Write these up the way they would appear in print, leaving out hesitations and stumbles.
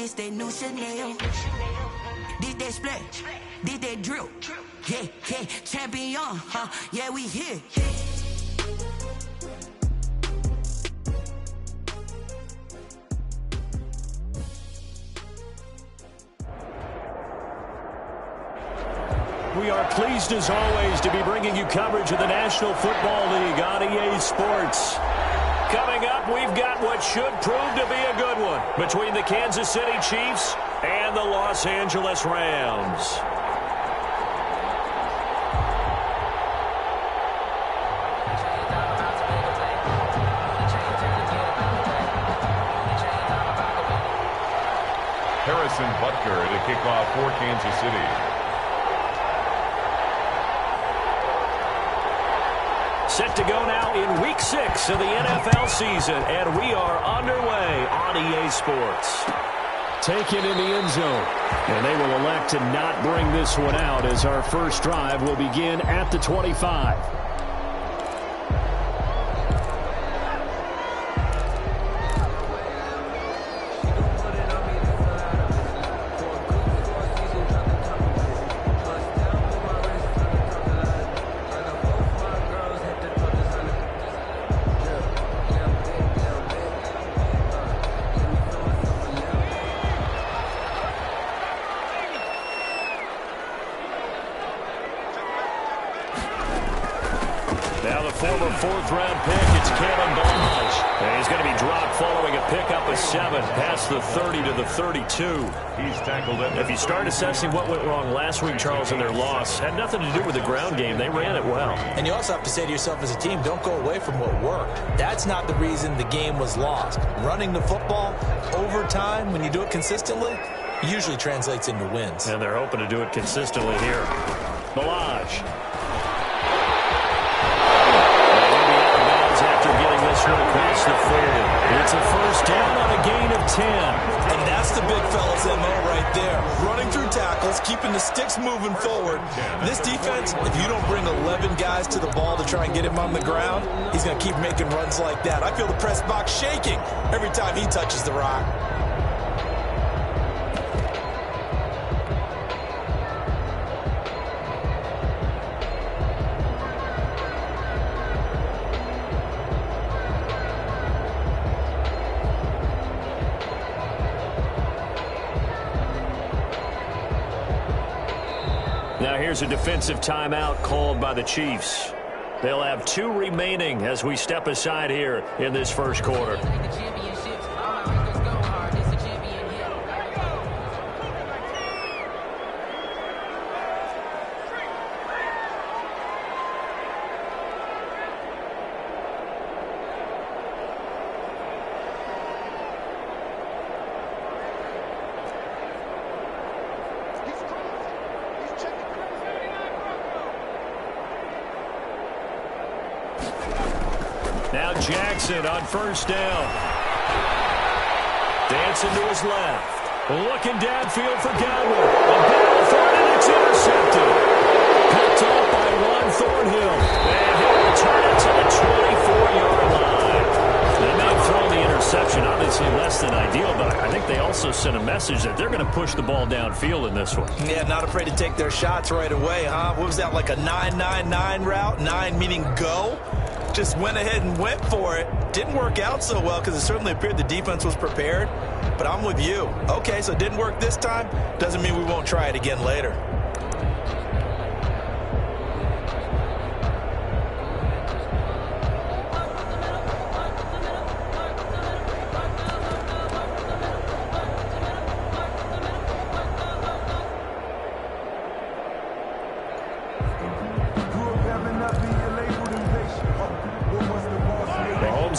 this that new Chanel. Did that splat, did that drill. Yeah, yeah, champion, huh? Yeah, we here. We are pleased as always to be bringing you coverage of the National Football League on EA Sports. Coming up, we've got what should prove to be a good one between the Kansas City Chiefs and the Los Angeles Rams. Harrison Butker to kick off for Kansas City. Set to go now in Week 6 of the NFL season, and we are underway on EA Sports. Taken in the end zone, and they will elect to not bring this one out as our first drive will begin at the 25. Fourth-round pick, it's Kalen Ballage. And he's going to be dropped following a pickup of 7 past the 30 to the 32. He's tackled it. If you start assessing what went wrong last week, Charles, in their loss, had nothing to do with the ground game. They ran it well. And you also have to say to yourself as a team, don't go away from what worked. That's not the reason the game was lost. Running the football over time, when you do it consistently, usually translates into wins. And they're hoping to do it consistently here. Ballage. After getting this one across the field. It's a first down on a gain of 10. And that's the big fella's MO right there. Running through tackles, keeping the sticks moving forward. This defense, if you don't bring 11 guys to the ball to try and get him on the ground, he's going to keep making runs like that. I feel the press box shaking every time he touches the rock. Now here's a defensive timeout called by the Chiefs. They'll have 2 remaining as we step aside here in this first quarter. Now Jackson on first down. Dancing to his left. Looking downfield for Godwin. A ball for it, and it's intercepted. Picked off by Juan Thornhill. And he'll return it to the 24-yard line. They may have thrown the interception, obviously less than ideal, but I think they also sent a message that they're going to push the ball downfield in this one. Yeah, not afraid to take their shots right away, huh? What was that, like a 9-9-9 route? 9 meaning go? Just went ahead and went for it. Didn't work out so well because it certainly appeared the defense was prepared. But I'm with you. Okay, so it didn't work this time. Doesn't mean we won't try it again later.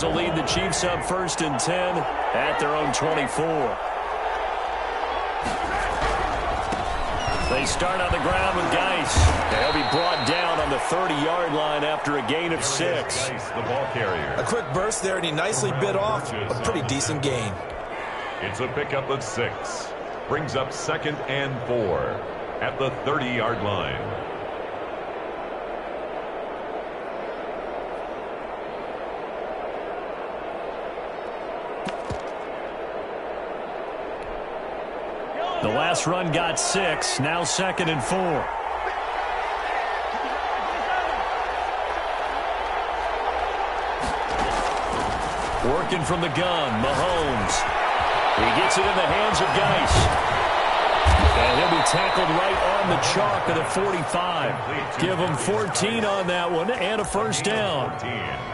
Will lead the Chiefs up 1st and 10 at their own 24. They start on the ground with Geis. They'll be brought down on the 30-yard line after a gain of 6. The ball carrier. A quick burst there, and he nicely bit off a pretty decent gain. It's a pickup of 6. Brings up 2nd and 4 at the 30-yard line. The last run got 6, now 2nd and 4. Working from the gun, Mahomes. He gets it in the hands of Geis. And he'll be tackled right on the chalk at the 45. Give him 14 on that one and a first down.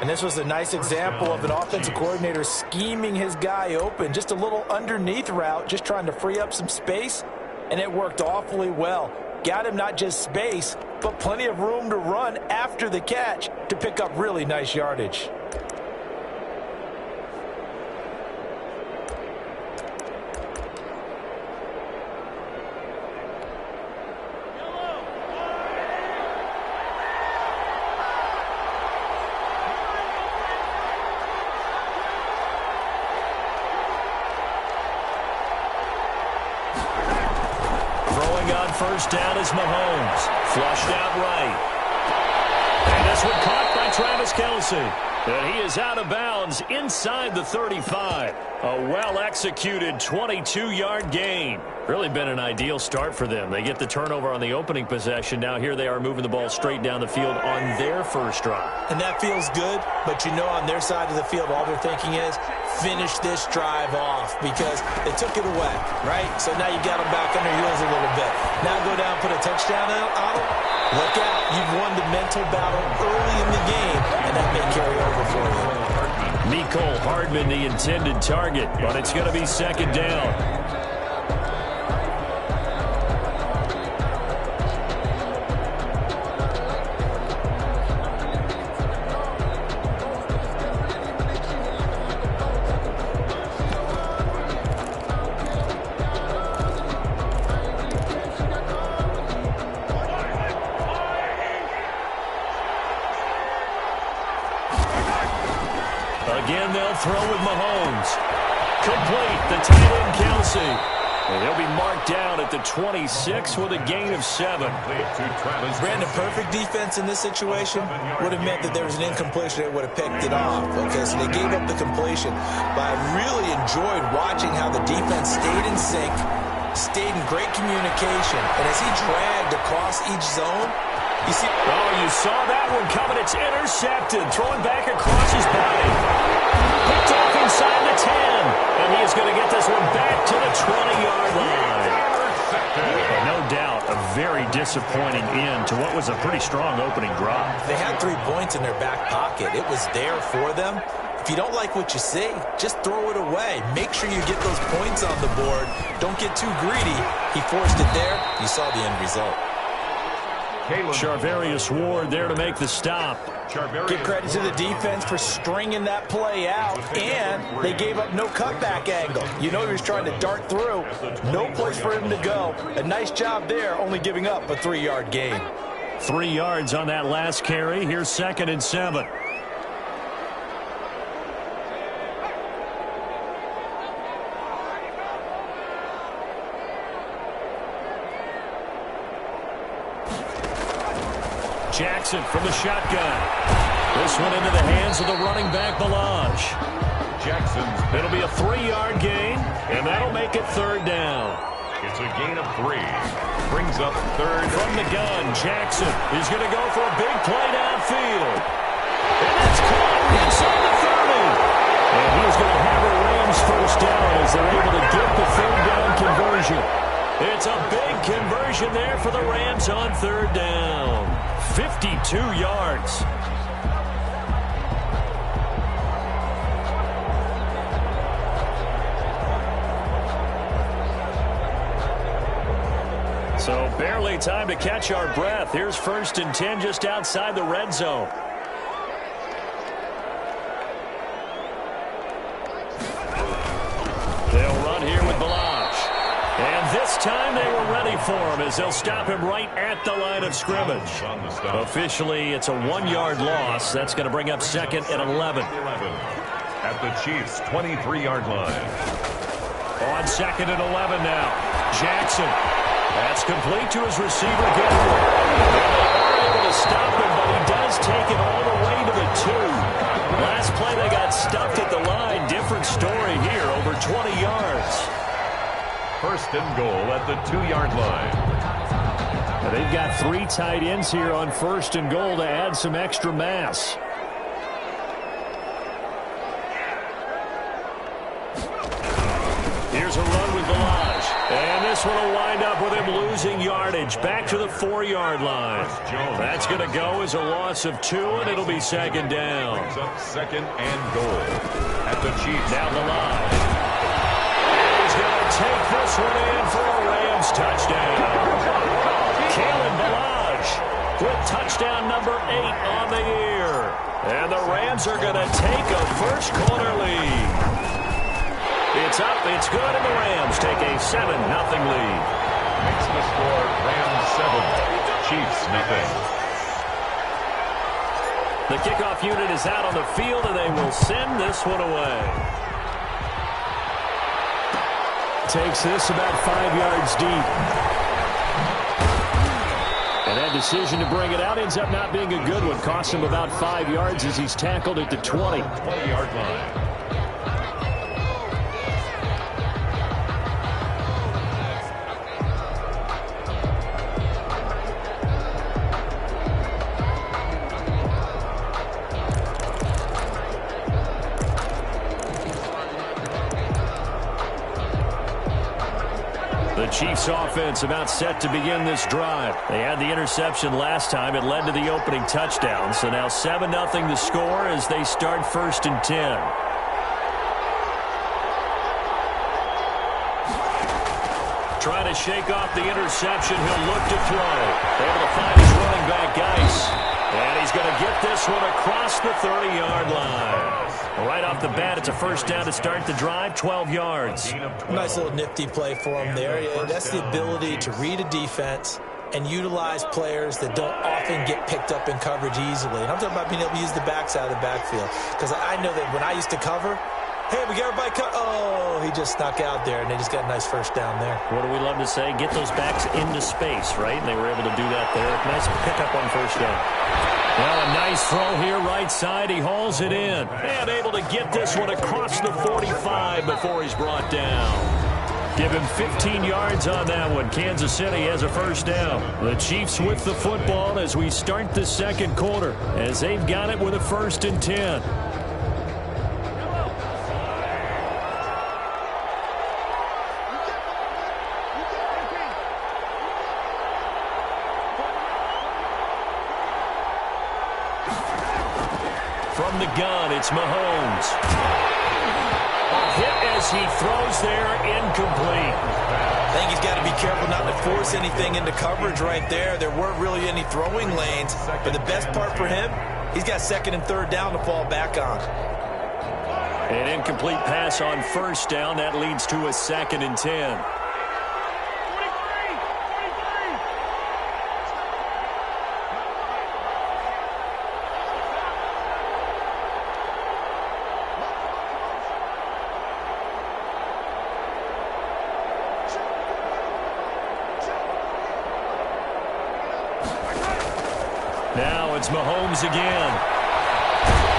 And this was a nice example of an offensive coordinator scheming his guy open. Just a little underneath route, just trying to free up some space. And it worked awfully well. Got him not just space, but plenty of room to run after the catch to pick up really nice yardage. First down is Mahomes. Flushed out right. And this one caught by Travis Kelce. And he is out of bounds inside the 35. A well-executed 22-yard gain. Really been an ideal start for them. They get the turnover on the opening possession. Now here they are moving the ball straight down the field on their first drive. And that feels good, but you know on their side of the field all they're thinking is finish this drive off because they took it away, right? So now you got them back on their heels a little bit. Now go down, put a touchdown on them. Look out. You've won the mental battle early in the game, and that may carry over for you. Mecole Hardman, the intended target, but it's going to be second down. Again, they'll throw with Mahomes. Complete, the tight end, Kelce. And he'll be marked down at the 26 with a gain of 7. Brandon, perfect defense in this situation would have meant that there was an incompletion that would have picked it off. Okay, so they gave up the completion. But I really enjoyed watching how the defense stayed in sync, stayed in great communication. And as he dragged across each zone, you see... Oh, you saw that one coming. It's intercepted. Throwing back across his body. Picked off inside the 10. And he is going to get this one back to the 20-yard line. And no doubt, a very disappointing end to what was a pretty strong opening drive. They had 3 points in their back pocket. It was there for them. If you don't like what you see, just throw it away. Make sure you get those points on the board. Don't get too greedy. He forced it there. You saw the end result. Charvarius Ward there to make the stop. Give credit to the defense for stringing that play out, and they gave up no cutback angle. You know he was trying to dart through. No place for him to go. A nice job there, only giving up a 3-yard gain. 3 yards on that last carry. Here's 2nd and 7. Jackson from the shotgun. This one into the hands of the running back, Balaj. It'll be a 3-yard gain, and that'll make it 3rd down. It's a gain of 3. Brings up 3rd. From the gun, Jackson is going to go for a big play downfield. And that's caught inside the 30. And he's going to have a Rams first down as they're able to get the 3rd down conversion. It's a big conversion there for the Rams on 3rd down. 52 yards. So barely time to catch our breath. Here's 1st and 10 just outside the red zone. They'll run here with Balaj. And this time they were ready for him as they'll stop him right at the line of scrimmage. Officially, it's a 1-yard loss. That's going to bring up 2nd and 11. At the Chiefs' 23-yard line. On 2nd and 11 now. Jackson. That's complete to his receiver, Goodwin. They are able to stop him, but he does take it all the way to the 2. Last play, they got stuffed at the line. Different story here, over 20 yards. first and goal at the 2-yard line. Now they've got 3 tight ends here on first and goal to add some extra mass. Here's a run with Balaj. And this one will wind up with him losing yardage. Back to the 4-yard line. That's going to go as a loss of 2, and it'll be second down. Brings up second and goal at the Chiefs. Now Balaj. He's going to take this one in for a Rams touchdown. Kalen Balaj with touchdown number 8 on the year. And the Rams are going to take a first-quarter lead. It's up, it's good, and the Rams take a 7-0 lead. Makes the score Rams 7, Chiefs nothing. The kickoff unit is out on the field, and they will send this one away. Takes this about 5 yards deep. And that decision to bring it out ends up not being a good one. Costs him about 5 yards as he's tackled at the 20. 20-yard line. The Chiefs offense about set to begin this drive. They had the interception last time. It led to the opening touchdown. So now 7-0 the score as they start first and 10. Trying to shake off the interception. He'll look to throw. Able to find his running back, Geis. And he's going to get this one across the 30-yard line. Right off the bat, it's a first down to start the drive, 12 yards. Nice little nifty play for him there. Yeah, that's the ability to read a defense and utilize players that don't often get picked up in coverage easily. And I'm talking about being able to use the backside of the backfield. Because I know that when I used to cover, hey, we got everybody cut. Oh, he just snuck out there, and they just got a nice first down there. What do we love to say? Get those backs into space, right? And they were able to do that there. Nice pickup on first down. Well, a nice throw here right side. He hauls it in. And able to get this one across the 45 before he's brought down. Give him 15 yards on that one. Kansas City has a first down. The Chiefs with the football as we start the second quarter, as they've got it with a first and 10. From the gun, it's Mahomes. Hit as he throws there, incomplete. I think he's got to be careful not to force anything into coverage right there. There weren't really any throwing lanes, but the best part for him, he's got second and third down to fall back on. An incomplete pass on first down. That leads to a second and 10. Now it's Mahomes again.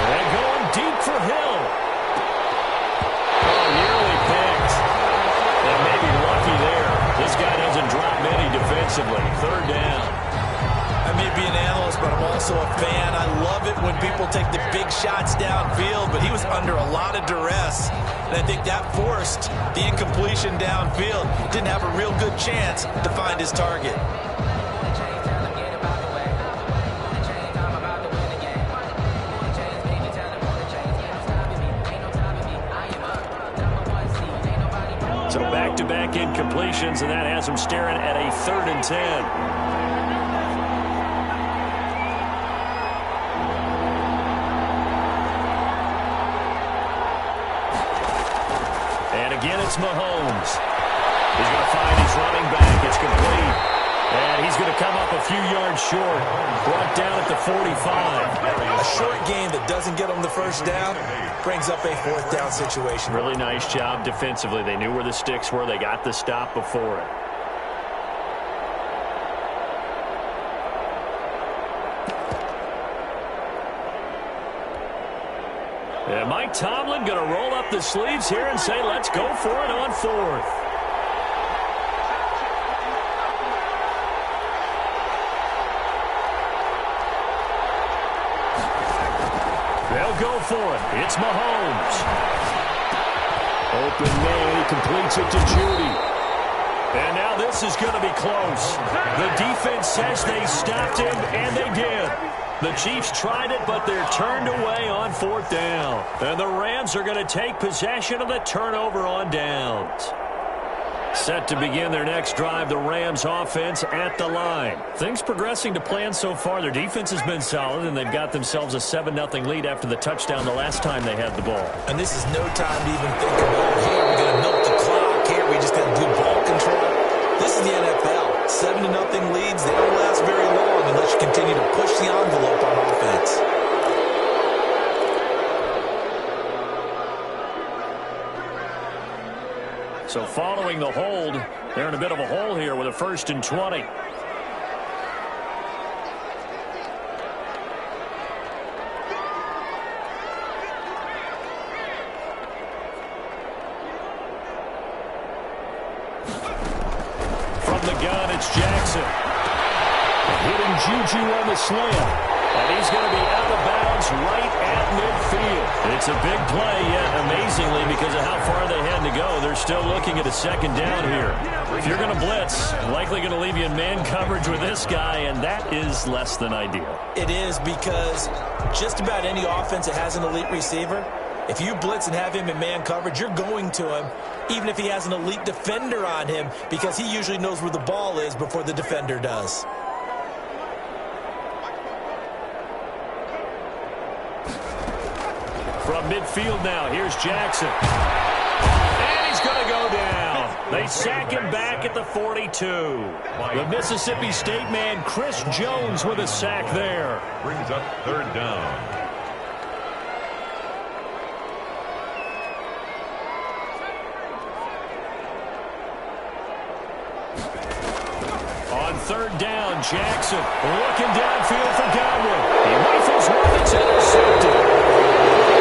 And going deep for Hill. Oh, nearly picked. And maybe lucky there. This guy doesn't drop many defensively. Third down. I may be an analyst, but I'm also a fan. I love it when people take the big shots downfield, but he was under a lot of duress. And I think that forced the incompletion downfield. Didn't have a real good chance to find his target. So back-to-back incompletions, and that has him staring at a third and 10. And again, it's Mahomes. He's going to find his running back. It's complete. And he's going to come up a few yards short. Brought down at the 45. A short game that doesn't get him the first down brings up a fourth down situation. Really nice job defensively. They knew where the sticks were. They got the stop before it. And Mike Tomlin going to roll up the sleeves here and say, let's go for it on fourth. for it. It's Mahomes. Open man, he completes it to Judy. And now this is going to be close. The defense says they stopped him, and they did. The Chiefs tried it, but they're turned away on 4th down. And the Rams are going to take possession of the turnover on downs. Set to begin their next drive, the Rams offense at the line. Things progressing to plan so far. Their defense has been solid, and they've got themselves a 7-0 lead after the touchdown the last time they had the ball. And this is no time to even think about, hey, we're going to milk the clock. Here, we just got to do ball control. This is the NFL. 7-0 leads, they don't last very long unless you continue to push the envelope on offense. So following the hold, they're in a bit of a hole here with a 1st and 20. From the gun, it's Jackson. Hitting Juju on the slam. And he's going to be out of bounds right at midfield. It's a big play, yet amazingly, because of how far they had to go, they're still looking at a 2nd down here. If you're going to blitz, likely going to leave you in man coverage with this guy, and that is less than ideal. It is, because just about any offense that has an elite receiver, if you blitz and have him in man coverage, you're going to him, even if he has an elite defender on him, because he usually knows where the ball is before the defender does. From midfield now, here's Jackson. And he's going to go down. They sack him back at the 42. The Mississippi State man, Chris Jones, with a sack there. Brings up 3rd down. On 3rd down, Jackson looking downfield for Godwin. He rifles one that's intercepted.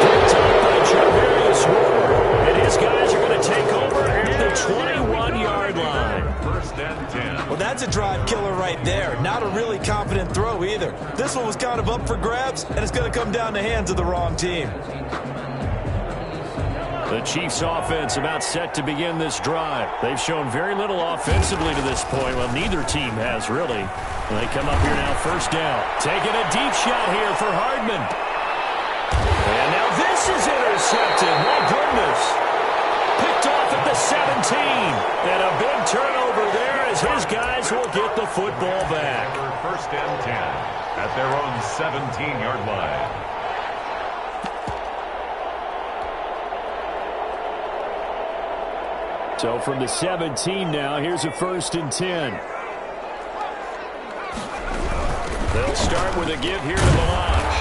Picked up by Javarius Ward. And his guys are going to take over at the 21-yard line. 1st and 10. Well, that's a drive killer right there. Not a really confident throw either. This one was kind of up for grabs, and it's going to come down the hands of the wrong team. The Chiefs offense about set to begin this drive. They've shown very little offensively to this point. Well, neither team has really. And they come up here now 1st down. Taking a deep shot here for Hardman. And now this is intercepted. My goodness. Picked off at the 17. And a big turnover there as his guys will get the football back. 1st and 10 at their own 17-yard line. So from the 17 now, here's a 1st and 10. They'll start with a give here to Melange.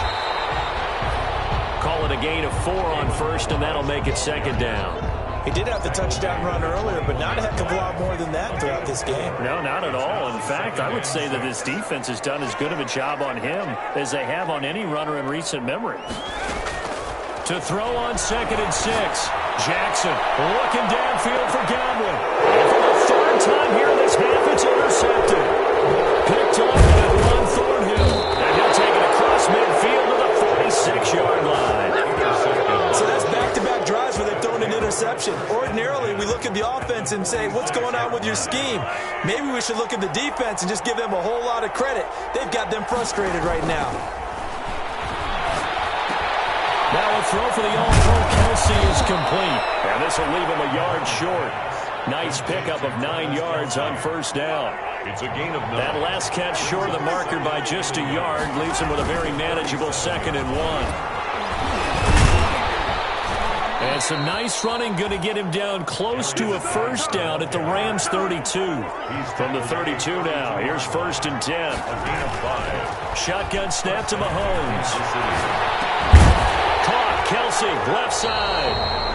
Call it a gain of 4 on 1st, and that'll make it 2nd down. He did have the touchdown run earlier, but not a heck of a lot more than that throughout this game. No, not at all. In fact, I would say that this defense has done as good of a job on him as they have on any runner in recent memory. To throw on 2nd and 6. Jackson looking downfield for Godwin. And for the 3rd time here in this half, it's intercepted. Picked off at Ron Thornhill. And he'll take it across midfield to the 46-yard line. So that's back-to-back drives where they've thrown an interception. Ordinarily, we look at the offense and say, what's going on with your scheme? Maybe we should look at the defense and just give them a whole lot of credit. They've got them frustrated right now. Now a throw for the All-Pro Kelsey is complete. And this will leave him a yard short. Nice pickup of 9 yards on 1st down. It's a gain of 9. That last catch short of the marker by just a yard leaves him with a very manageable 2nd and 1. And some nice running going to get him down close to a 1st down at the Rams 32. From the 32 now, here's 1st and 10. A gain of 5. Shotgun snap to Mahomes. Caught, Kelsey, left side.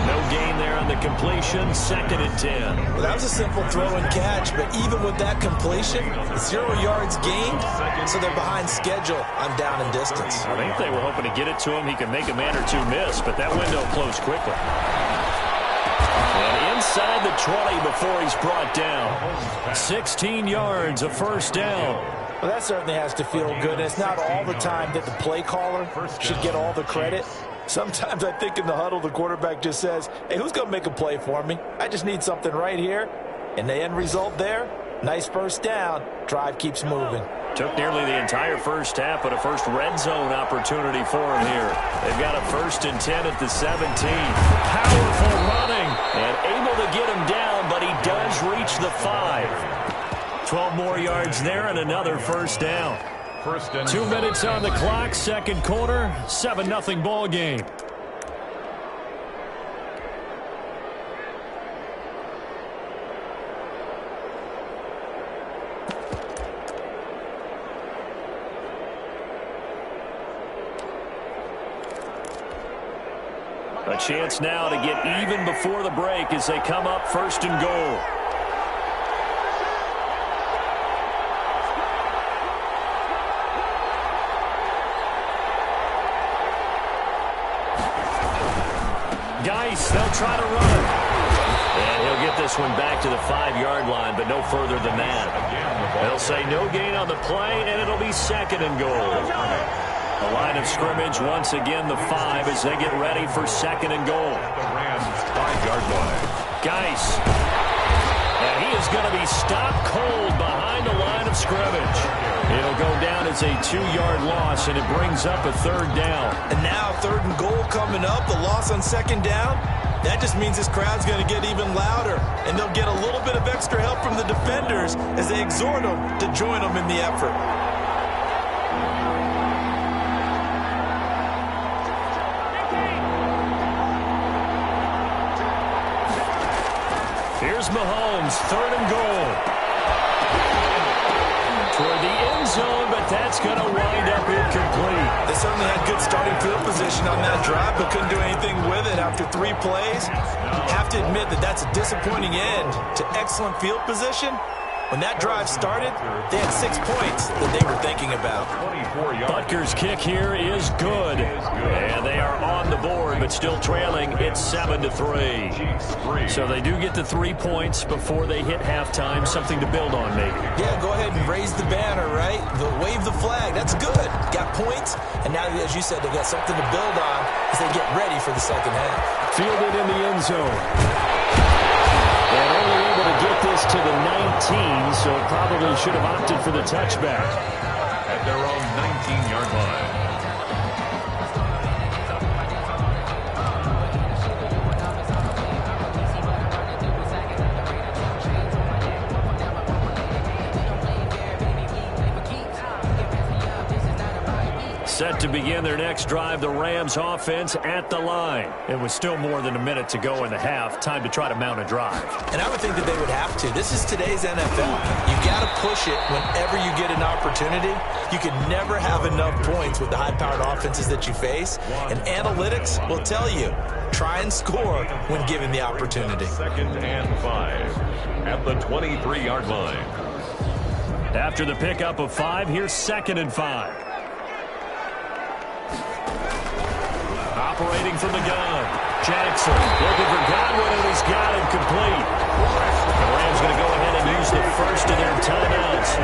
No gain there on the completion, 2nd and 10. Well, that was a simple throw and catch, but even with that completion, 0 yards gained, so they're behind schedule on down and distance. I think they were hoping to get it to him. He could make a man or two miss, but that window closed quickly. And inside the 20 before he's brought down. 16 yards, a 1st down. Well, that certainly has to feel good. And it's not all the time that the play caller should get all the credit. Sometimes I think in the huddle, the quarterback just says, hey, who's going to make a play for me? I just need something right here. And the end result there, nice first down. Drive keeps moving. Took nearly the entire first half, but a first red zone opportunity for him here. They've got a 1st and 10 at the 17. Powerful running and able to get him down, but he does reach the 5. 12 more yards there and another first down. 2 minutes on the clock, second quarter, 7-0 ball game. A chance now to get even before the break as they come up 1st and goal. Geis, they'll try to run it. And he'll get this one back to the 5-yard line, but no further than that. They'll say no gain on the play, and it'll be 2nd and goal. The line of scrimmage, once again, the 5 as they get ready for 2nd and goal. The Rams 5-yard line. Geis. And he is going to be stopped cold behind the line of scrimmage. It'll go down as a 2-yard loss, and it brings up a 3rd down. And now 3rd and goal coming up, the loss on 2nd down. That just means this crowd's going to get even louder, and they'll get a little bit of extra help from the defenders as they exhort them to join them in the effort. Here's Mahomes, 3rd and goal. Toward the end zone, but that's going to wind up incomplete. They certainly had good starting field position on that drive, but couldn't do anything with it after 3 plays. Have to admit that that's a disappointing end to excellent field position. When that drive started, they had 6 points that they were thinking about. Butker's kick here is good. And they are on the board, but still trailing. It's 7-3. So they do get the 3 points before they hit halftime. Something to build on, maybe. Yeah, go ahead and raise the banner, right? Wave the flag. That's good. Got points. And now, as you said, they got something to build on as they get ready for the second half. Fielded in the end zone. And only able to get this to the 19, so probably should have opted for the touchback. At their own 19-yard line. Set to begin their next drive, the Rams offense at the line. It was still more than a minute to go in the half. Time to try to mount a drive. And I would think that they would have to. This is today's NFL. You got to push it whenever you get an opportunity. You can never have enough points with the high-powered offenses that you face. And analytics will tell you, try and score when given the opportunity. 2nd and 5 at the 23-yard line. After the pickup of 5, here's 2nd and 5. Operating from the gun. Jackson looking for Godwin, and he's got him complete. The Rams going to go ahead and use the first of their timeouts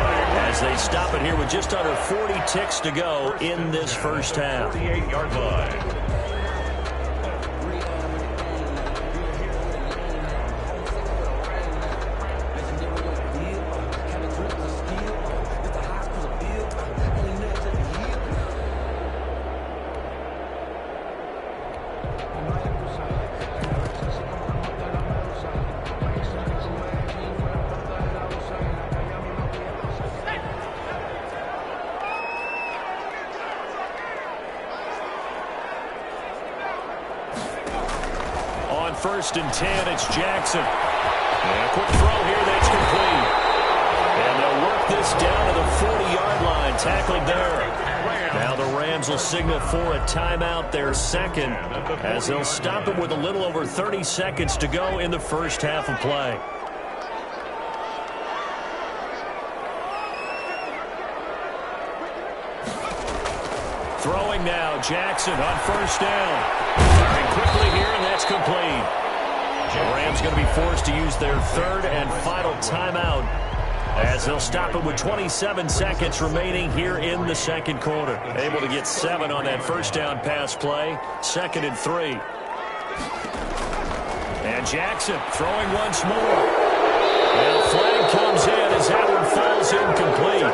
as they stop it here with just under 40 ticks to go in this first half. 48-yard line. On 1st and 10, it's Jackson. And a quick throw here that's complete. And they'll work this down to the 40-yard line. Tackled there. Now the Rams will signal for a timeout, their 2nd, as they'll stop it with a little over 30 seconds to go in the first half of play. Throwing now, Jackson on 1st down. And quickly here, and that's complete. The Rams going to be forced to use their 3rd and final timeout as they'll stop it with 27 seconds remaining here in the second quarter. Able to get 7 on that first down pass play. 2nd and 3. And Jackson throwing once more. And a flag comes in as that one falls incomplete.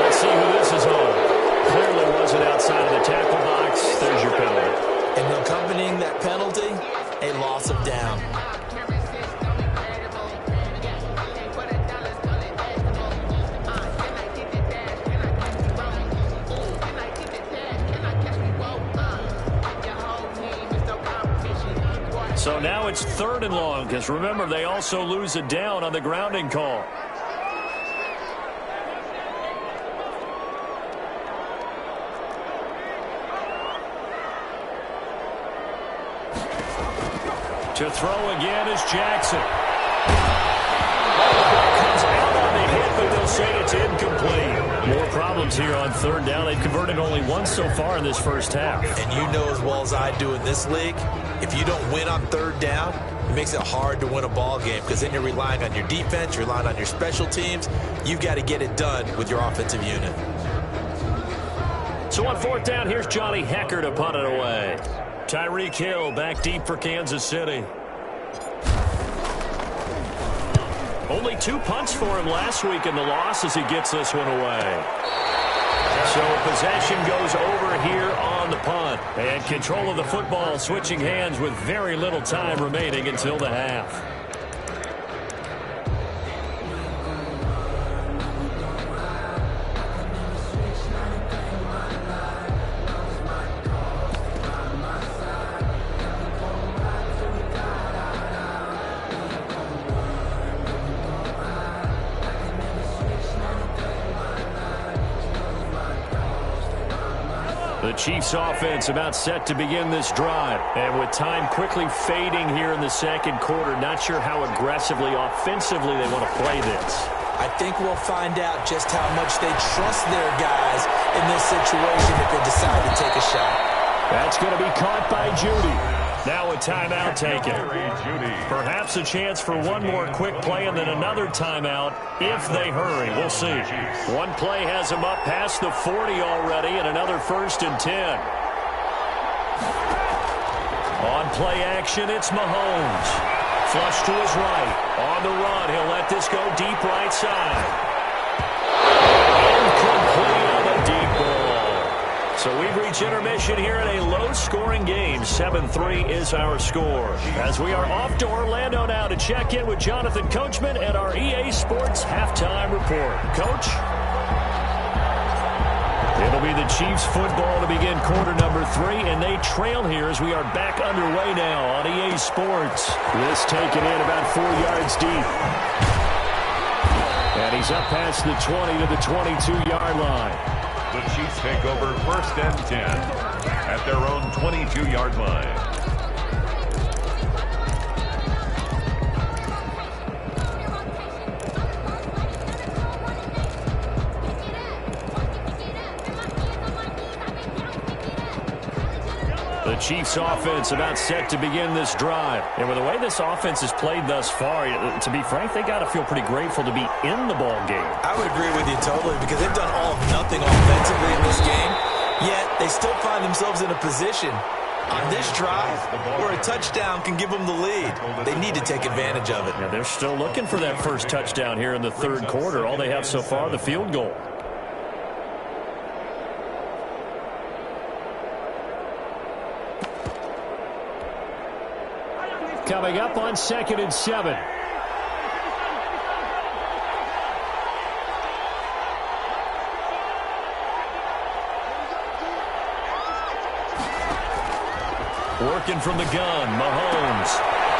Let's see who this is on. Clearly wasn't outside of the tackle box. There's your penalty. And accompanying that penalty, a loss of down. So now it's 3rd and long, because remember, they also lose a down on the grounding call. To throw again is Jackson. Comes out on the hit, but they'll say it's incomplete. More problems here on 3rd down. They've converted only once so far in this first half. And you know as well as I do in this league, if you don't win on 3rd down, it makes it hard to win a ball game because then you're relying on your defense, you're relying on your special teams. You've got to get it done with your offensive unit. So on 4th down, here's Johnny Hecker to punt it away. Tyreek Hill back deep for Kansas City. Only 2 punts for him last week in the loss as he gets this one away. So possession goes over here on the punt. And control of the football switching hands with very little time remaining until the half. The Chiefs offense about set to begin this drive. And with time quickly fading here in the second quarter, not sure how aggressively, offensively they want to play this. I think we'll find out just how much they trust their guys in this situation if they decide to take a shot. That's going to be caught by Judy. Now a timeout taken. Perhaps a chance for one more quick play and then another timeout if they hurry. We'll see. One play has them up past the 40 already and another 1st and 10. On play action, it's Mahomes. Flush to his right. On the run, he'll let this go deep right side. Incomplete on the deep ball. So we've reached intermission here in a low-scoring game. 7-3 is our score. As we are off to Orlando now to check in with Jonathan Coachman at our EA Sports Halftime Report. Coach? It'll be the Chiefs football to begin quarter number 3, and they trail here as we are back underway now on EA Sports. This taken in about 4 yards deep. And he's up past the 20 to the 22-yard line. The Chiefs take over 1st and 10 at their own 22-yard line. The Chiefs offense about set to begin this drive. And with the way this offense has played thus far, to be frank, they got to feel pretty grateful to be in the ball game. I would agree with you totally because they've done all of nothing offensively in this game, yet they still find themselves in a position on this drive where a touchdown can give them the lead. They need to take advantage of it. Yeah, they're still looking for that first touchdown here in the 3rd quarter. All they have so far, the field goal. Coming up on 2nd and 7. Working from the gun, Mahomes.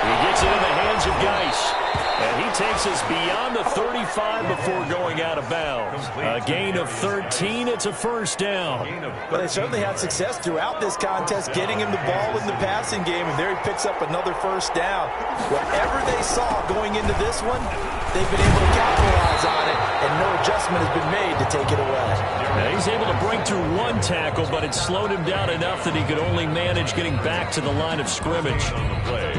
He gets it in the hands of Geis. And he takes us beyond the 35 before going out of bounds. A gain of 13. It's a 1st down. Well, they certainly had success throughout this contest getting him the ball in the passing game, and there he picks up another 1st down. Whatever they saw going into this one, they've been able to capitalize on it, and no adjustment has been made to take it away. Now he's able to break through one tackle, but it slowed him down enough that he could only manage getting back to the line of scrimmage. On the play,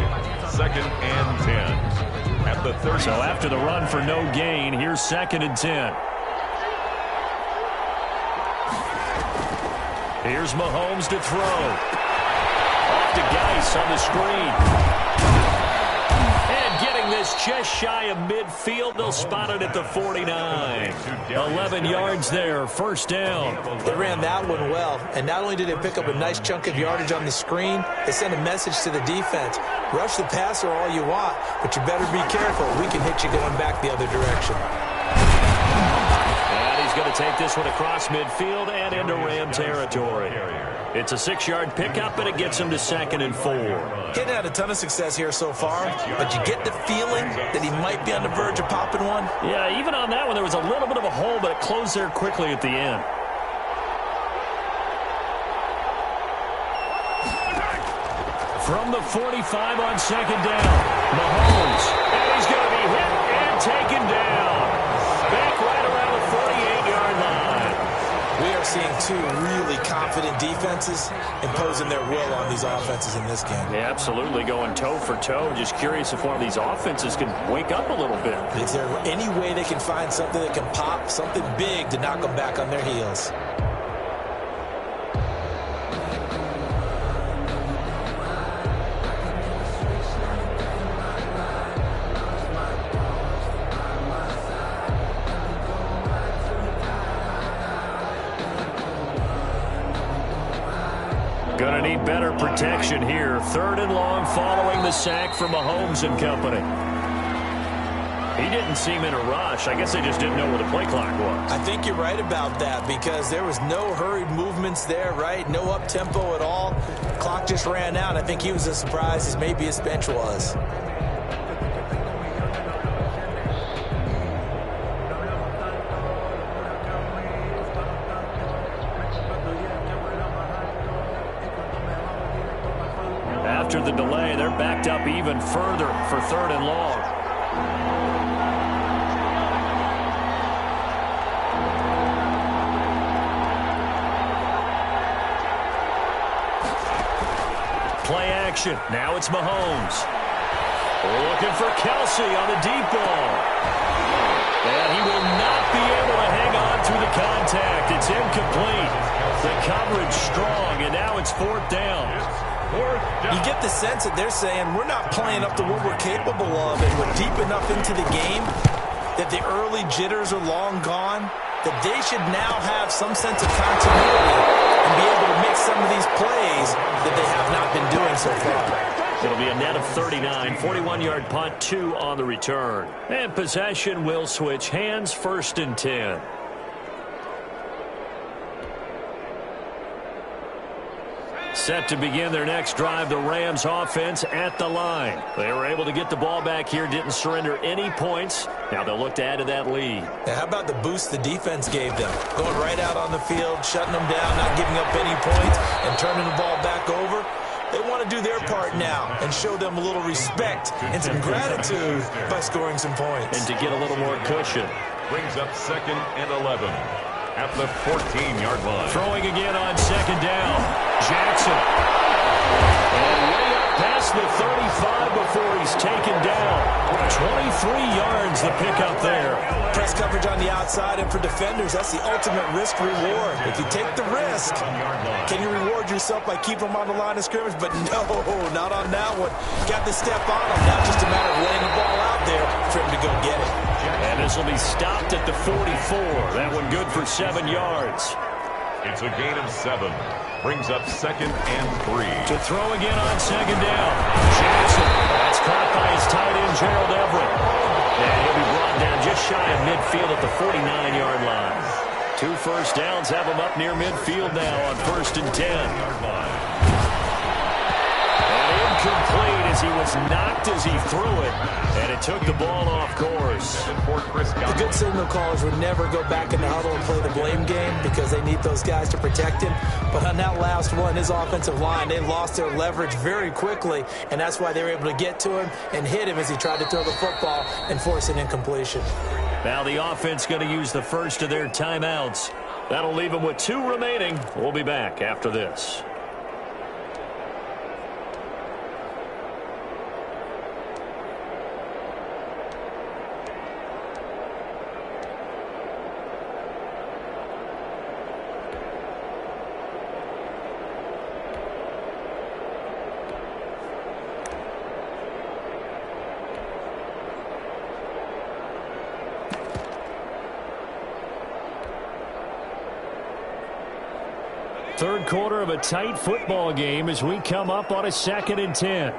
2nd and 10. at the 30. So after the run for no gain, here's 2nd and 10. Here's Mahomes to throw. Off to Geis on the screen. And getting this just shy of midfield. They'll spot it at the 49. 11 yards there, 1st down. They ran that one well, and not only did they pick up a nice chunk of yardage on the screen, they sent a message to the defense. Rush the passer all you want, but you better be careful. We can hit you going back the other direction. And he's going to take this one across midfield and into Ram territory. It's a 6-yard pickup, and it gets him to 2nd and 4. He had a ton of success here so far, but you get the feeling that he might be on the verge of popping one. Yeah, even on that one, there was a little bit of a hole, but it closed there quickly at the end. From the 45 on 2nd down, Mahomes, and he's going to be hit and taken down. Back right around the 48-yard line. We are seeing two really confident defenses imposing their will on these offenses in this game. Yeah, absolutely, going toe for toe. Just curious if one of these offenses can wake up a little bit. Is there any way they can find something that can pop, something big to knock them back on their heels? Going to need better protection here. 3rd and long following the sack from Mahomes and company. He didn't seem in a rush. I guess they just didn't know where the play clock was. I think you're right about that because there was no hurried movements there, right? No up-tempo at all. Clock just ran out. I think he was as surprised as maybe his bench was. After the delay, they're backed up even further for 3rd and long. Play action. Now it's Mahomes. Looking for Kelsey on the deep ball. And he will not be able to hang on through the contact. It's incomplete. The coverage strong, and now it's 4th down. You get the sense that they're saying we're not playing up to what we're capable of, and we're deep enough into the game that the early jitters are long gone, that they should now have some sense of continuity and be able to make some of these plays that they have not been doing so far. It'll be a net of 39, 41-yard punt, 2 on the return. And possession will switch hands, 1st and 10. Set to begin their next drive, the Rams offense at the line. They were able to get the ball back here, didn't surrender any points. Now they'll look to add to that lead. Now, how about the boost the defense gave them? Going right out on the field, shutting them down, not giving up any points, and turning the ball back over. They want to do their part now and show them a little respect and some gratitude by scoring some points. And to get a little more cushion. Brings up 2nd and 11 at the 14-yard line. Throwing again on 2nd down. Jackson. And way up past the 35 before he's taken down. 23 yards the pickup there. Press coverage on the outside, and for defenders, that's the ultimate risk reward. If you take the risk, can you reward yourself by keeping them on the line of scrimmage? But no, not on that one. Got the step on him. Now just a matter of laying the ball out there for him to go get it. And this will be stopped at the 44. That one good for 7 yards. It's a gain of 7. Brings up 2nd and 3. To throw again on 2nd down. Jackson. That's caught by his tight end, Gerald Everett. And he'll be brought down just shy of midfield at the 49-yard line. 2 first downs have him up near midfield now on 1st and 10. Incomplete as he was knocked as he threw it, and it took the ball off course. The good signal callers would never go back in the huddle and play the blame game because they need those guys to protect him. But on that last one, his offensive line, they lost their leverage very quickly, and that's why they were able to get to him and hit him as he tried to throw the football and force an incompletion. Now the offense going to use the first of their timeouts. That'll leave them with 2 remaining. We'll be back after this. Third quarter of a tight football game as we come up on a 2nd and 10.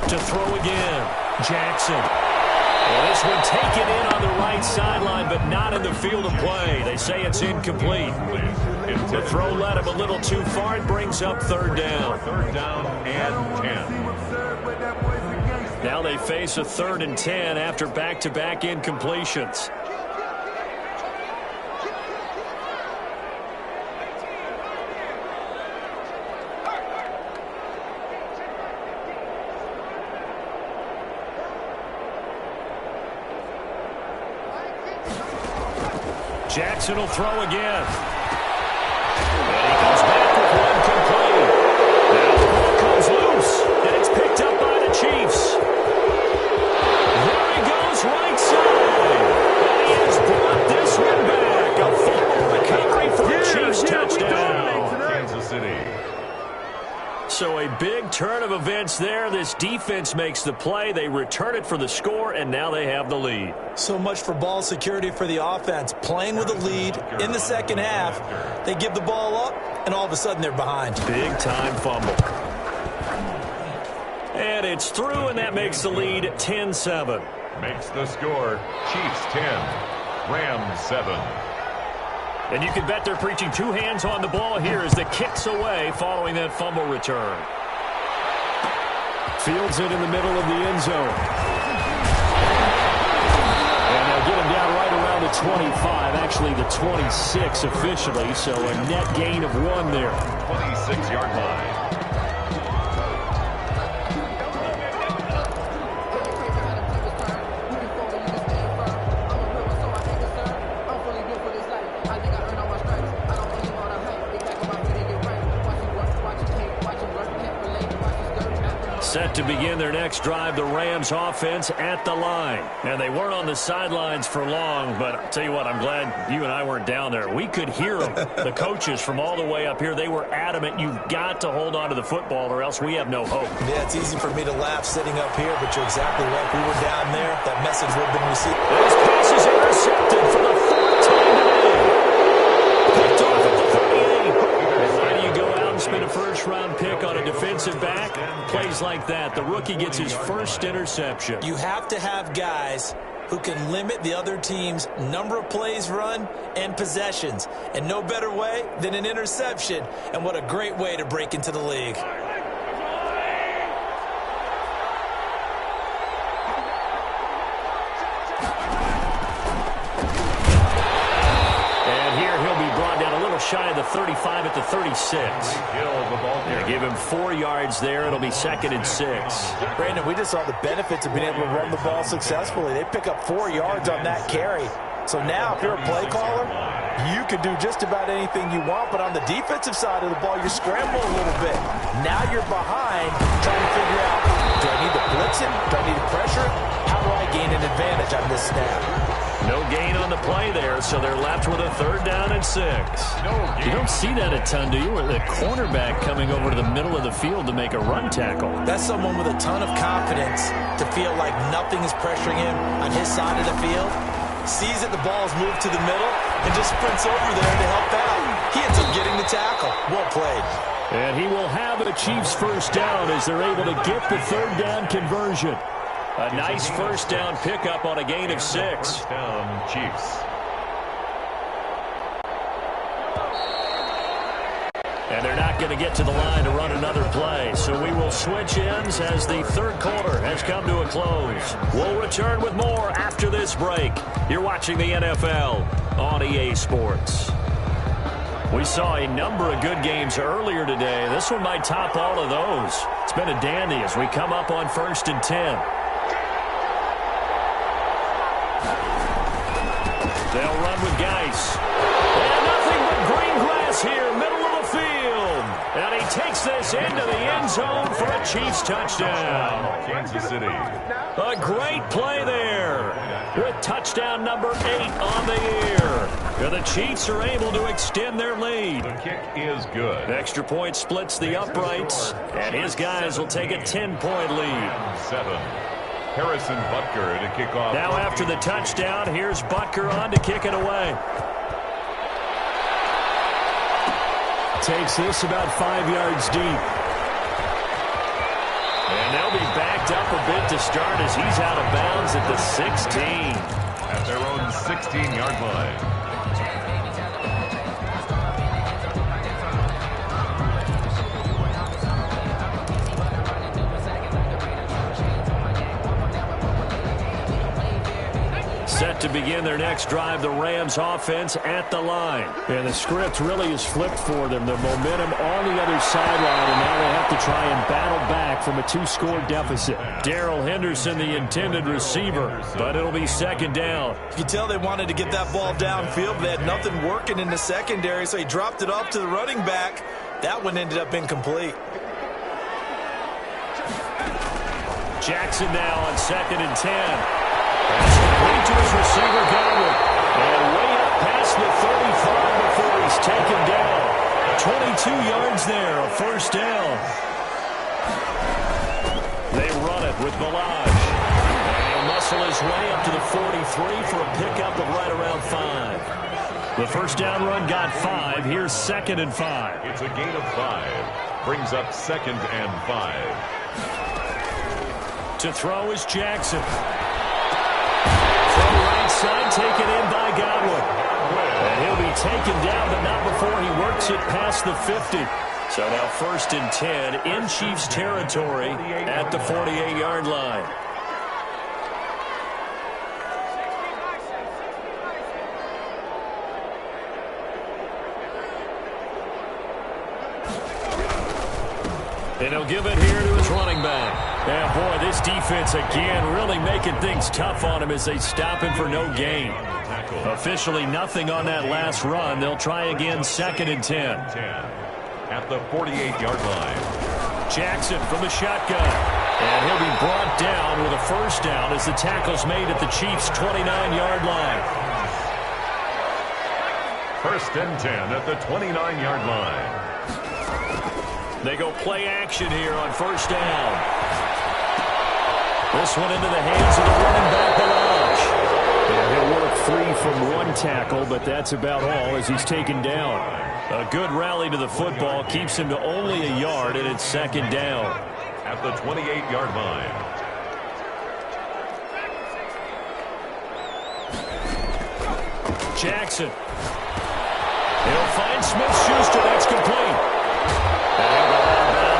To throw again, Jackson. Well, this one taken in on the right sideline, but not in the field of play. They say it's incomplete. The throw led him a little too far. It brings up 3rd down. 3rd down and 10. Now they face a 3rd and 10 after back-to-back incompletions. Jackson will throw again. And he comes back with one complete. Now the ball comes loose, and it's picked up by the Chiefs. There he goes, right side. And he has brought this one back. A fumble recovery for a Chiefs touchdown. Kansas City. So a big turn of events there. This defense makes the play. They return it for the score, and now they have the lead. So much for ball security for the offense. Playing with a lead in the second half. They give the ball up, and all of a sudden they're behind. Big time fumble. And it's through, and that makes the lead 10-7. Makes the score Chiefs 10, Rams 7. And you can bet they're preaching 2 hands on the ball here as the kick's away following that fumble return. Fields it in the middle of the end zone. And they'll get him down right around the 25, actually the 26 officially, so a net gain of 1 there. 26-yard line. Set to begin their next drive, the Rams offense at the line. And they weren't on the sidelines for long, but I'll tell you what, I'm glad you and I weren't down there. We could hear them, the coaches from all the way up here. They were adamant, you've got to hold on to the football or else we have no hope. Yeah, it's easy for me to laugh sitting up here, but you're exactly right. We were down there. That message would have been received. This pass is intercepted for the 4th time today. Picked off at the 38. And why do you go out and spend a first-round pick on a defensive back? Plays like that. The rookie gets his first interception. You have to have guys who can limit the other team's number of plays run and possessions. And no better way than an interception. And what a great way to break into the league. Shy of the 35 at the 36. They give him 4 yards there. It'll be 2nd and 6. Brandon, we just saw the benefits of being able to run the ball successfully. They pick up 4 yards on that carry. So now, if you're a play caller, you can do just about anything you want. But on the defensive side of the ball, you're scrambling a little bit. Now you're behind, trying to figure out, do I need to blitz him? Do I need to pressure him? How do I gain an advantage on this snap? No gain on the play there, so they're left with a 3rd down and 6. You don't see that a ton, do you? Or the cornerback coming over to the middle of the field to make a run tackle. That's someone with a ton of confidence to feel like nothing is pressuring him on his side of the field. Sees that the ball is moved to the middle and just sprints over there to help out. He ends up getting the tackle. Well played. And he will have a Chiefs first down as they're able to get the 3rd down conversion. A nice first down pickup on a gain of 6. First down, Chiefs. And they're not going to get to the line to run another play. So we will switch ends as the 3rd quarter has come to a close. We'll return with more after this break. You're watching the NFL on EA Sports. We saw a number of good games earlier today. This one might top all of those. It's been a dandy as we come up on 1st and 10. They'll run with Geis. And nothing but green grass here, middle of the field. And he takes this into the end zone for a Chiefs touchdown. Kansas City. A great play there with touchdown number 8 on the year. And the Chiefs are able to extend their lead. The kick is good. Extra point splits the uprights, and his guys will take a 10-point lead. 7. Harrison Butker to kick off. Now after the touchdown, here's Butker on to kick it away. takes this about 5 yards deep. And they'll be backed up a bit to start as he's out of bounds at the 16. At their own 16-yard line. Set to begin their next drive, the Rams offense at the line. And the script really is flipped for them. The momentum on the other sideline, and now they have to try and battle back from a 2-score deficit. Darrell Henderson, the intended receiver, but it'll be second down. You can tell they wanted to get that ball downfield. They had nothing working in the secondary, so he dropped it off to the running back. That one ended up incomplete. Jackson now on 2nd and 10. That's complete to his receiver, Godwin. And way up past the 35 before he's taken down. 22 yards there, a first down. They run it with Balaj. And he'll muscle his way up to the 43 for a pickup of right around 5. The first down run got 5. Here's 2nd and 5. It's a gain of 5. Brings up 2nd and 5. To throw is Jackson. From right side, taken in by Godwin. And he'll be taken down, but not before he works it past the 50. So now 1st and 10 in Chiefs territory at the 48-yard line. And he'll give it here to his running back. Yeah, boy, this defense again really making things tough on him as they stop him for no gain. Officially nothing on that last run. They'll try again 2nd and 10. At the 48-yard line. Jackson from the shotgun. And he'll be brought down with a first down as the tackle's made at the Chiefs' 29-yard line. 1st and 10 at the 29-yard line. They go play action here on first down. This one into the hands of the running back, Balaj. Yeah, he'll work 3 from 1 tackle, but that's about all as he's taken down. A good rally to the football keeps him to only a yard, and it's 2nd down. At the 28-yard line. Jackson. He'll find Smith-Schuster. That's complete.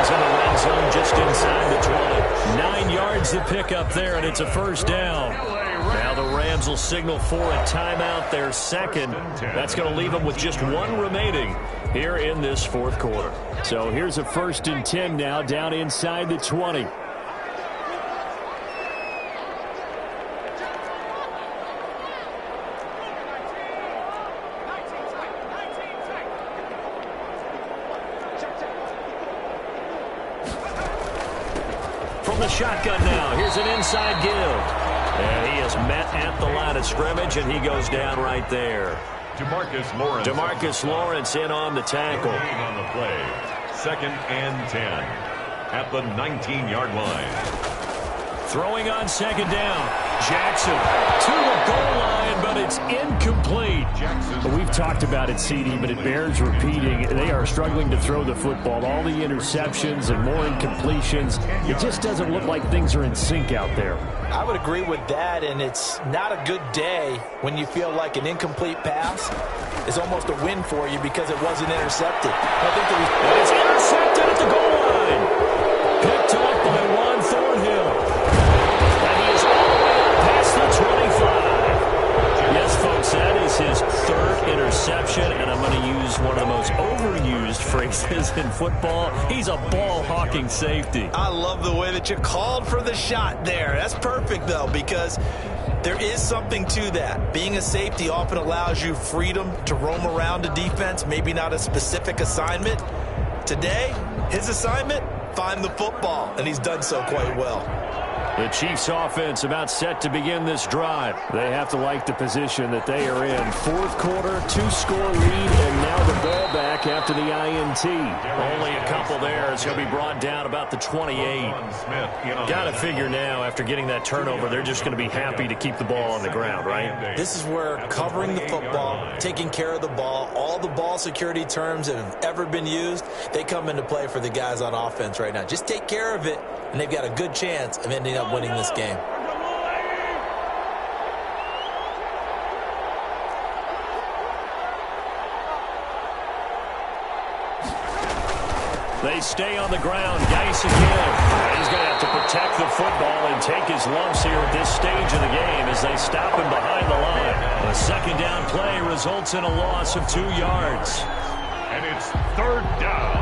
In the red zone just inside the 20. 9 yards to pick up there, and it's a first down. Now the Rams will signal for a timeout, their 2nd. That's going to leave them with just 1 remaining here in this 4th quarter. So here's a 1st and 10 now down inside the 20. The shotgun now. Here's an inside give. And he is met at the line of scrimmage, and he goes down right there. DeMarcus Lawrence in on the tackle. On the play. 2nd and 10 at the 19-yard line. Throwing on 2nd down. Jackson to the goal line, but it's incomplete. We've talked about it, CD, but it bears repeating. They are struggling to throw the football. All the interceptions and more incompletions. It just doesn't look like things are in sync out there. I would agree with that, and it's not a good day when you feel like an incomplete pass is almost a win for you because it wasn't intercepted. I think that it's intercepted at the goal line. Picked up by Juan Thornhill. The 25. Yes, folks, that is his 3rd interception, and I'm going to use one of the most overused phrases in football. He's a ball-hawking safety. I love the way that you called for the shot there. That's perfect, though, because there is something to that. Being a safety often allows you freedom to roam around a defense, maybe not a specific assignment. Today, his assignment, find the football, and he's done so quite well. The Chiefs offense about set to begin this drive. They have to like the position that they are in. Fourth quarter, 2-score lead, and now the ball back after the INT. Only a couple there. It's going to be brought down about the 28. Got to figure now, after getting that turnover, they're just going to be happy to keep the ball on the ground, right? This is where covering the football, taking care of the ball, all the ball security terms that have ever been used, they come into play for the guys on offense right now. Just take care of it, and they've got a good chance of ending up winning this game. They stay on the ground. Geis again. He's going to have to protect the football and take his lumps here at this stage of the game as they stop him behind the line. A second down play results in a loss of 2 yards. And it's third down.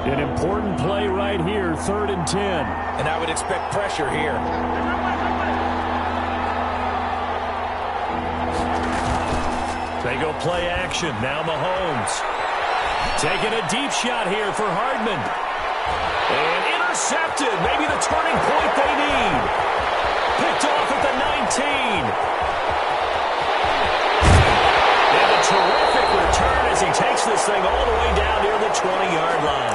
An important play right here, 3rd and 10. And I would expect pressure here. They go play action. Now Mahomes. Taking a deep shot here for Hardman. And intercepted. Maybe the turning point they need. Picked off at the 19. And a terrific return as he takes this thing all the way down near the 20-yard line.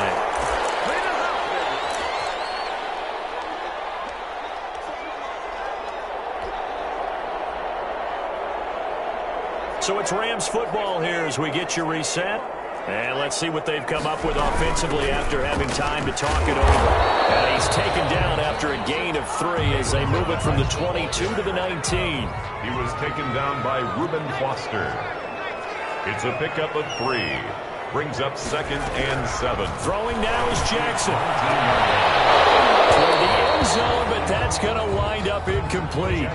So it's Rams football here as we get you reset. And let's see what they've come up with offensively after having time to talk it over. And he's taken down after a gain of 3 as they move it from the 22 to the 19. He was taken down by Reuben Foster. It's a pickup of 3. Brings up 2nd and 7. Throwing now is Jackson. Toward the end zone, but that's going to wind up incomplete.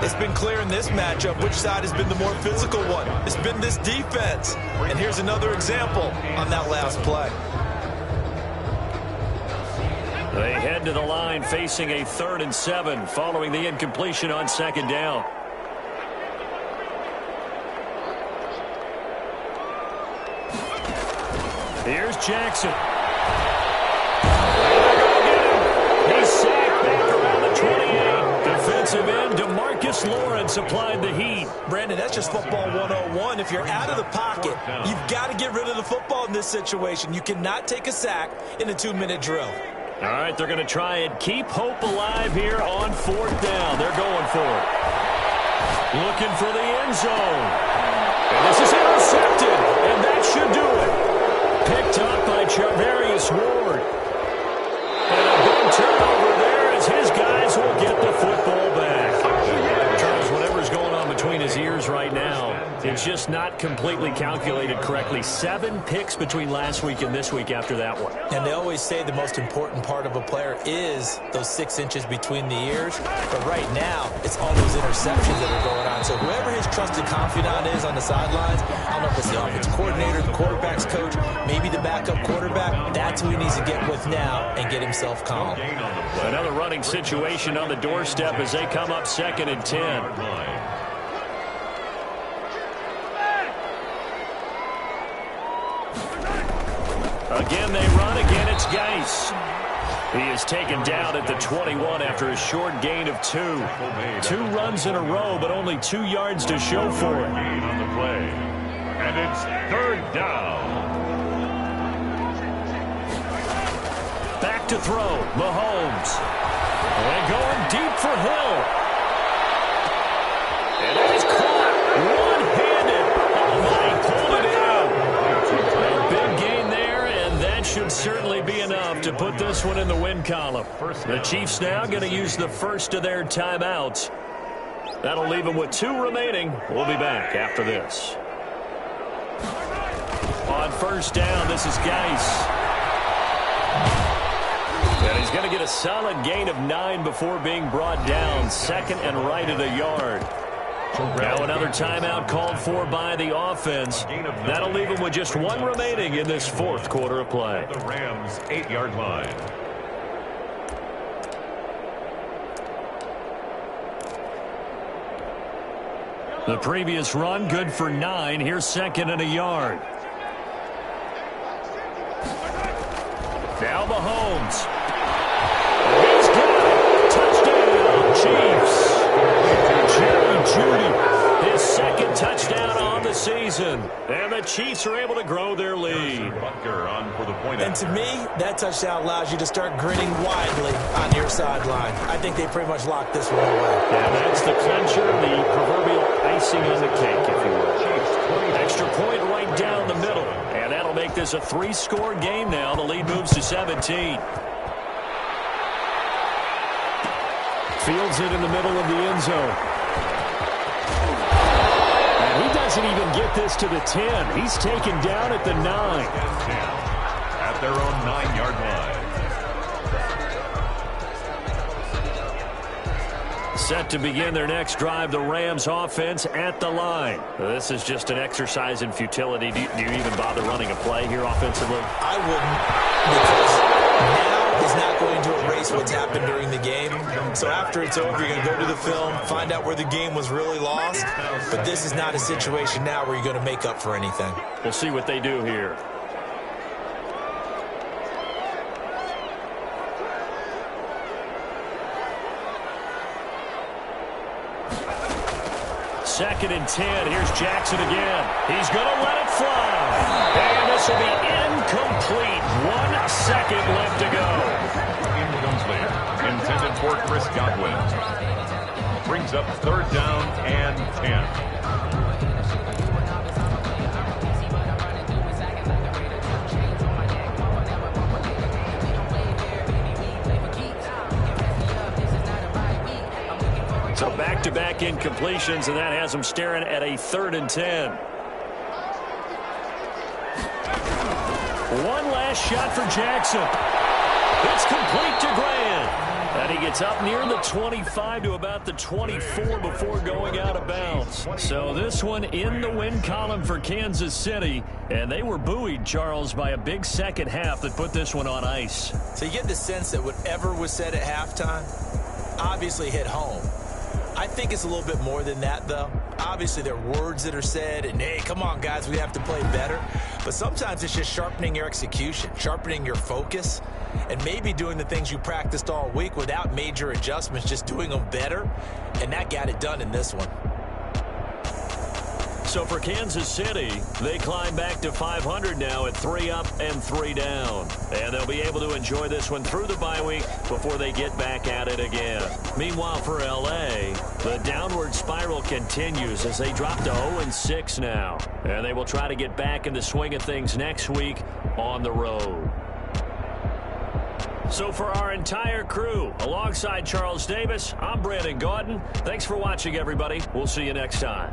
It's been clear in this matchup which side has been the more physical one. It's been this defense. And here's another example on that last play. They head to the line facing a 3rd and 7 following the incompletion on 2nd down. Here's Jackson. He's sacked back around the 28. Defensive end DeMarcus Lawrence applied the heat. Brandon, that's just football 101. If you're out of the pocket, you've got to get rid of the football in this situation. You cannot take a sack in a 2-minute drill. All right, they're going to try and keep hope alive here on 4th down. They're going for it. Looking for the end zone. And this is intercepted, and that should do it. Picked up by Charvarius Ward. And a big turnover there as his guys will get the football back. Charles, whatever's going on between his ears right now, it's just not completely calculated correctly. 7 picks between last week and this week after that one. And they always say the most important part of a player is those 6 inches between the ears. But right now, it's all those interceptions that are going on. So whoever his trusted confidant is on the sidelines, I don't know if it's the offense coordinator, the quarterback's coach, maybe the backup quarterback, that's who he needs to get with now and get himself calm. Another running situation on the doorstep as they come up 2nd and 10. Again, they run. Again, it's Geis. He is taken down at the 21 after a short gain of 2. 2 runs in a row, but only 2 yards to show for it. On the play. And it's 3rd down. Back to throw. Mahomes. And going deep for Hill. And it is caught. One-handed. Oh, my. Pulled it in. A big gain there, and that should certainly be enough to put this one in the win column. The Chiefs now going to use the first of their timeouts. That'll leave them with 2 remaining. We'll be back after this. On 1st down, this is Geis. And he's going to get a solid gain of 9 before being brought down. 2nd and right at a yard. Now another timeout called for by the offense. That'll leave him with just 1 remaining in this 4th quarter of play. The Rams' 8-yard line. The previous run good for 9. Here's 2nd and a yard. Now Mahomes. He's got it. Touchdown, Chiefs. Jerry Jeudy, his second touchdown on the season. And the Chiefs are able to grow their lead. On for the point. And to me, that touchdown allows you to start grinning widely on your sideline. I think they pretty much locked this one away. And that's the clincher, the proverbial icing on the cake, if you will. Extra point right down the middle. And that'll make this a 3-score game now. The lead moves to 17. Fields it in the middle of the end zone. And he doesn't even get this to the 10. He's taken down at the 9. At their own 9-yard line. Set to begin their next drive, the Rams offense at the line. This is just an exercise in futility. Do you even bother running a play here offensively? I wouldn't, because now is not going to erase what's happened during the game. So after it's over, you're going to go to the film, find out where the game was really lost. But this is not a situation now where you're going to make up for anything. We'll see what they do here. Second and 10. Here's Jackson again. He's going to let it fly. And this will be incomplete. 1 second left to go. Incomplete. Intended for Chris Godwin. Brings up 3rd down and 10. So back-to-back incompletions, and that has them staring at a 3rd and 10. One last shot for Jackson. It's complete to Grant. And he gets up near the 25 to about the 24 before going out of bounds. So this one in the win column for Kansas City. And they were buoyed, Charles, by a big second half that put this one on ice. So you get the sense that whatever was said at halftime obviously hit home. I think it's a little bit more than that, though. Obviously, there are words that are said, and, hey, come on, guys, we have to play better. But sometimes it's just sharpening your execution, sharpening your focus, and maybe doing the things you practiced all week without major adjustments, just doing them better, and that got it done in this one. So for Kansas City, they climb back to 500 now at 3 up and 3 down. And they'll be able to enjoy this one through the bye week before they get back at it again. Meanwhile, for L.A., the downward spiral continues as they drop to 0-6 now. And they will try to get back in the swing of things next week on the road. So for our entire crew, alongside Charles Davis, I'm Brandon Gaudin. Thanks for watching, everybody. We'll see you next time.